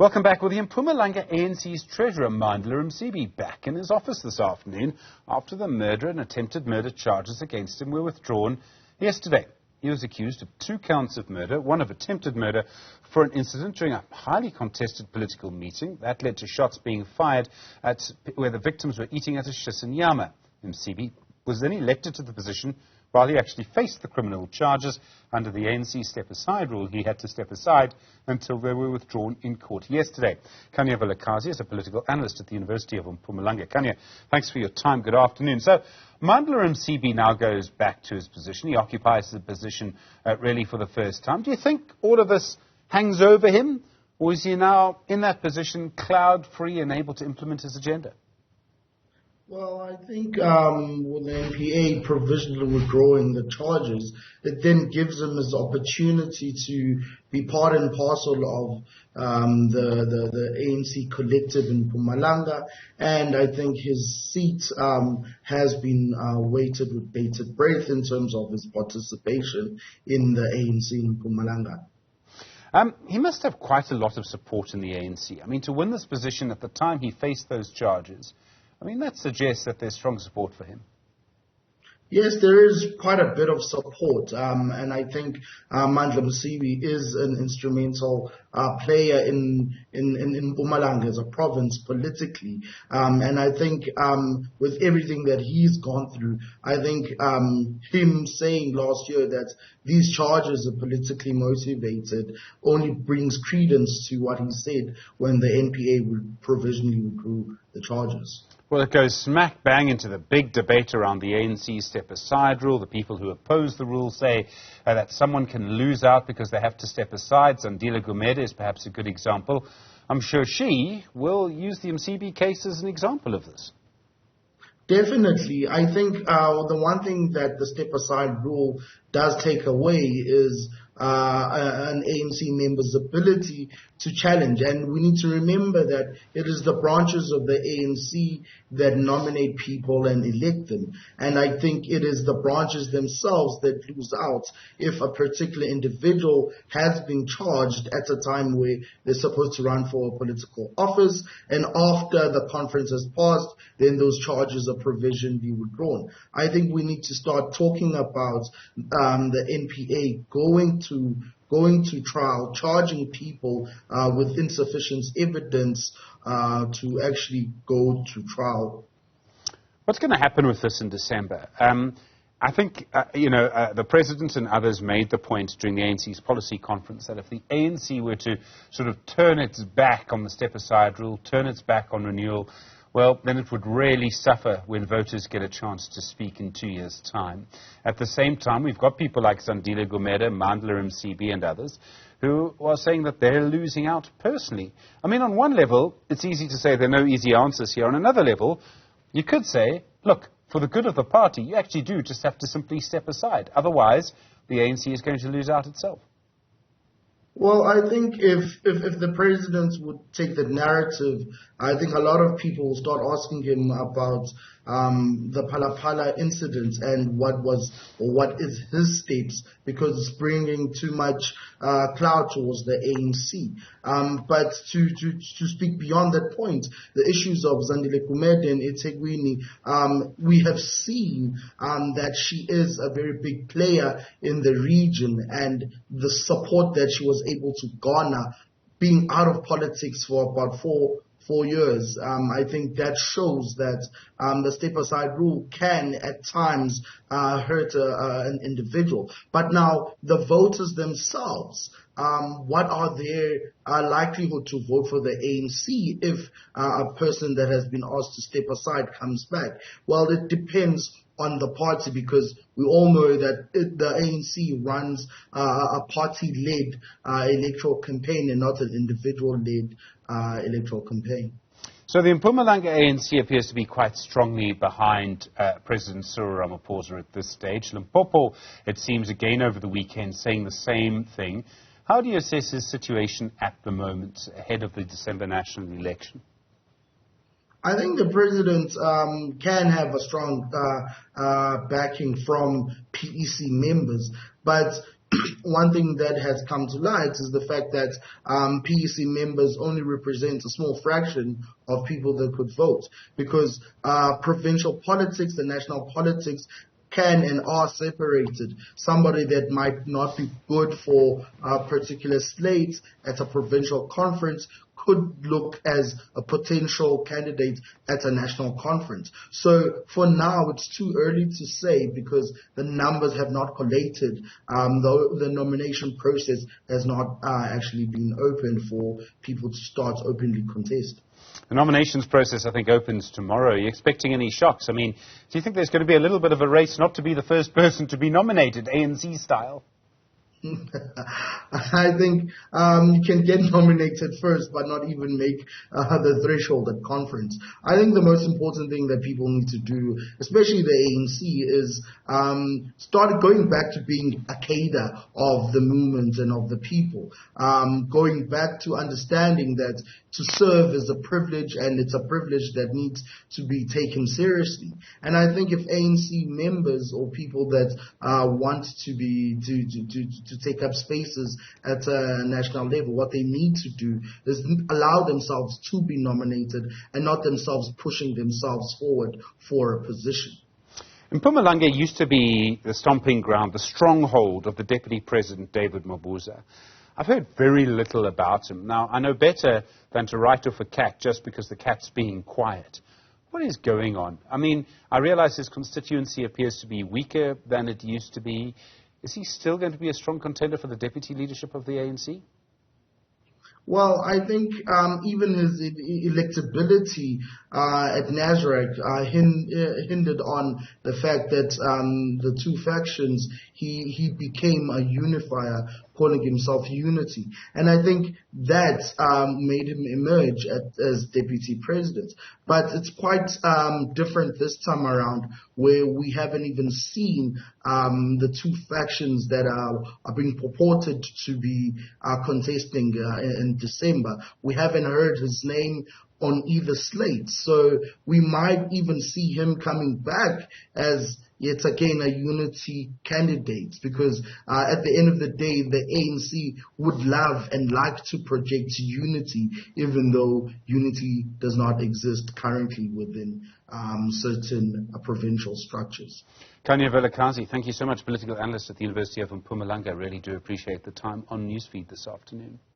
Welcome back. Well, the Mpumalanga ANC's treasurer, Mandla Msibi, back in his office this afternoon after the murder and attempted murder charges against him were withdrawn yesterday. He was accused of 2 counts of murder, 1 of attempted murder, for an incident during a highly contested political meeting. That led to shots being fired at where the victims were eating at a Shisanyama. Msibi was then elected to the position while he actually faced the criminal charges. Under the ANC step-aside rule, he had to step aside until they were withdrawn in court yesterday. Khanya Vilakazi is a political analyst at the University of Mpumalanga. Khanya, thanks for your time. Good afternoon. So, Mandla Msibi now goes back to his position. He occupies the position really for the first time. Do you think all of this hangs over him, or is he now in that position cloud-free and able to implement his agenda? Well, I think with the NPA provisionally withdrawing the charges, it then gives him his opportunity to be part and parcel of the ANC collective in Mpumalanga, and I think his seat has been weighted with bated breath in terms of his participation in the ANC in Mpumalanga. He must have quite a lot of support in the ANC. I mean, to win this position at the time he faced those charges, I mean, that suggests that there's strong support for him. Yes, there is quite a bit of support, and I think Mandla Msibi is an instrumental player in Mpumalanga as a province politically, and I think with everything that he's gone through, I think him saying last year that these charges are politically motivated only brings credence to what he said when the NPA would provisionally withdraw the charges. Well, it goes smack bang into the big debate around the ANC step-aside rule. The people who oppose the rule say that someone can lose out because they have to step aside. Zandile Gumede is perhaps a good example. I'm sure she will use the Msibi case as an example of this. Definitely. I think the one thing that the step-aside rule does take away is an ANC member's ability to challenge. And we need to remember that it is the branches of the ANC that nominate people and elect them. And I think it is the branches themselves that lose out if a particular individual has been charged at a time where they're supposed to run for a political office, and after the conference has passed, then those charges are provisionally withdrawn. I think we need to start talking about the NPA going to trial, charging people with insufficient evidence to actually go to trial. What's going to happen with this in December? I think, the President and others made the point during the ANC's policy conference that if the ANC were to sort of turn its back on the step-aside rule, turn its back on renewal, well, then it would really suffer when voters get a chance to speak in 2 years' time. At the same time, we've got people like Zandile Gumede, Mandla Msibi and others who are saying that they're losing out personally. I mean, on one level, it's easy to say there are no easy answers here. On another level, you could say, look, for the good of the party, you actually do just have to simply step aside. Otherwise, the ANC is going to lose out itself. Well, I think if the president would take the narrative, I think a lot of people will start asking him about the Phala incident and what is his steps, because it's bringing too much clout towards the ANC. But to speak beyond that point, the issues of Zandile Gumede and Etegwini, we have seen that she is a very big player in the region, and the support that she was able to garner being out of politics for about four years, I think that shows that the step-aside rule can at times hurt an individual. But now the voters themselves, what are their likelihood to vote for the ANC if a person that has been asked to step aside comes back? Well, it depends on the party, because we all know that the ANC runs a party-led electoral campaign and not an individual-led electoral campaign. So the Mpumalanga ANC appears to be quite strongly behind President Cyril Ramaphosa at this stage. Limpopo, it seems, again over the weekend, saying the same thing. How do you assess his situation at the moment ahead of the December national election? I think the president can have a strong backing from PEC members, but one thing that has come to light is the fact that PEC members only represent a small fraction of people that could vote, because provincial politics and national politics can and are separated. Somebody that might not be good for a particular slate at a provincial conference could look as a potential candidate at a national conference. So for now, it's too early to say, because the numbers have not collated. The nomination process has not actually been open for people to start openly contest. The nominations process, I think, opens tomorrow. Are you expecting any shocks? I mean, do you think there's going to be a little bit of a race not to be the first person to be nominated, ANC style? I think you can get nominated first but not even make the threshold at conference. I think the most important thing that people need to do, especially the ANC, is start going back to being a cadre of the movement and of the people, going back to understanding that to serve is a privilege, and it's a privilege that needs to be taken seriously. And I think if ANC members or people that want to take up spaces at a national level, what they need to do is allow themselves to be nominated and not themselves pushing themselves forward for a position. Mpumalanga used to be the stomping ground, the stronghold of the Deputy President, David Mabuza. I've heard very little about him. Now, I know better than to write off a cat just because the cat's being quiet. What is going on? I mean, I realize his constituency appears to be weaker than it used to be. Is he still going to be a strong contender for the deputy leadership of the ANC? Well, I think even his electability at Nasrec hindered on the fact that the two factions, he became a unifier, calling himself Unity. And I think that made him emerge as deputy president. But it's quite different this time around, where we haven't even seen the two factions that are being purported to be contesting in December. We haven't heard his name on either slate. So we might even see him coming back as yet again a unity candidate, because at the end of the day, the ANC would love and like to project unity, even though unity does not exist currently within certain provincial structures. Khanya Vilakazi, thank you so much, political analyst at the University of Mpumalanga. Really do appreciate the time on Newsfeed this afternoon.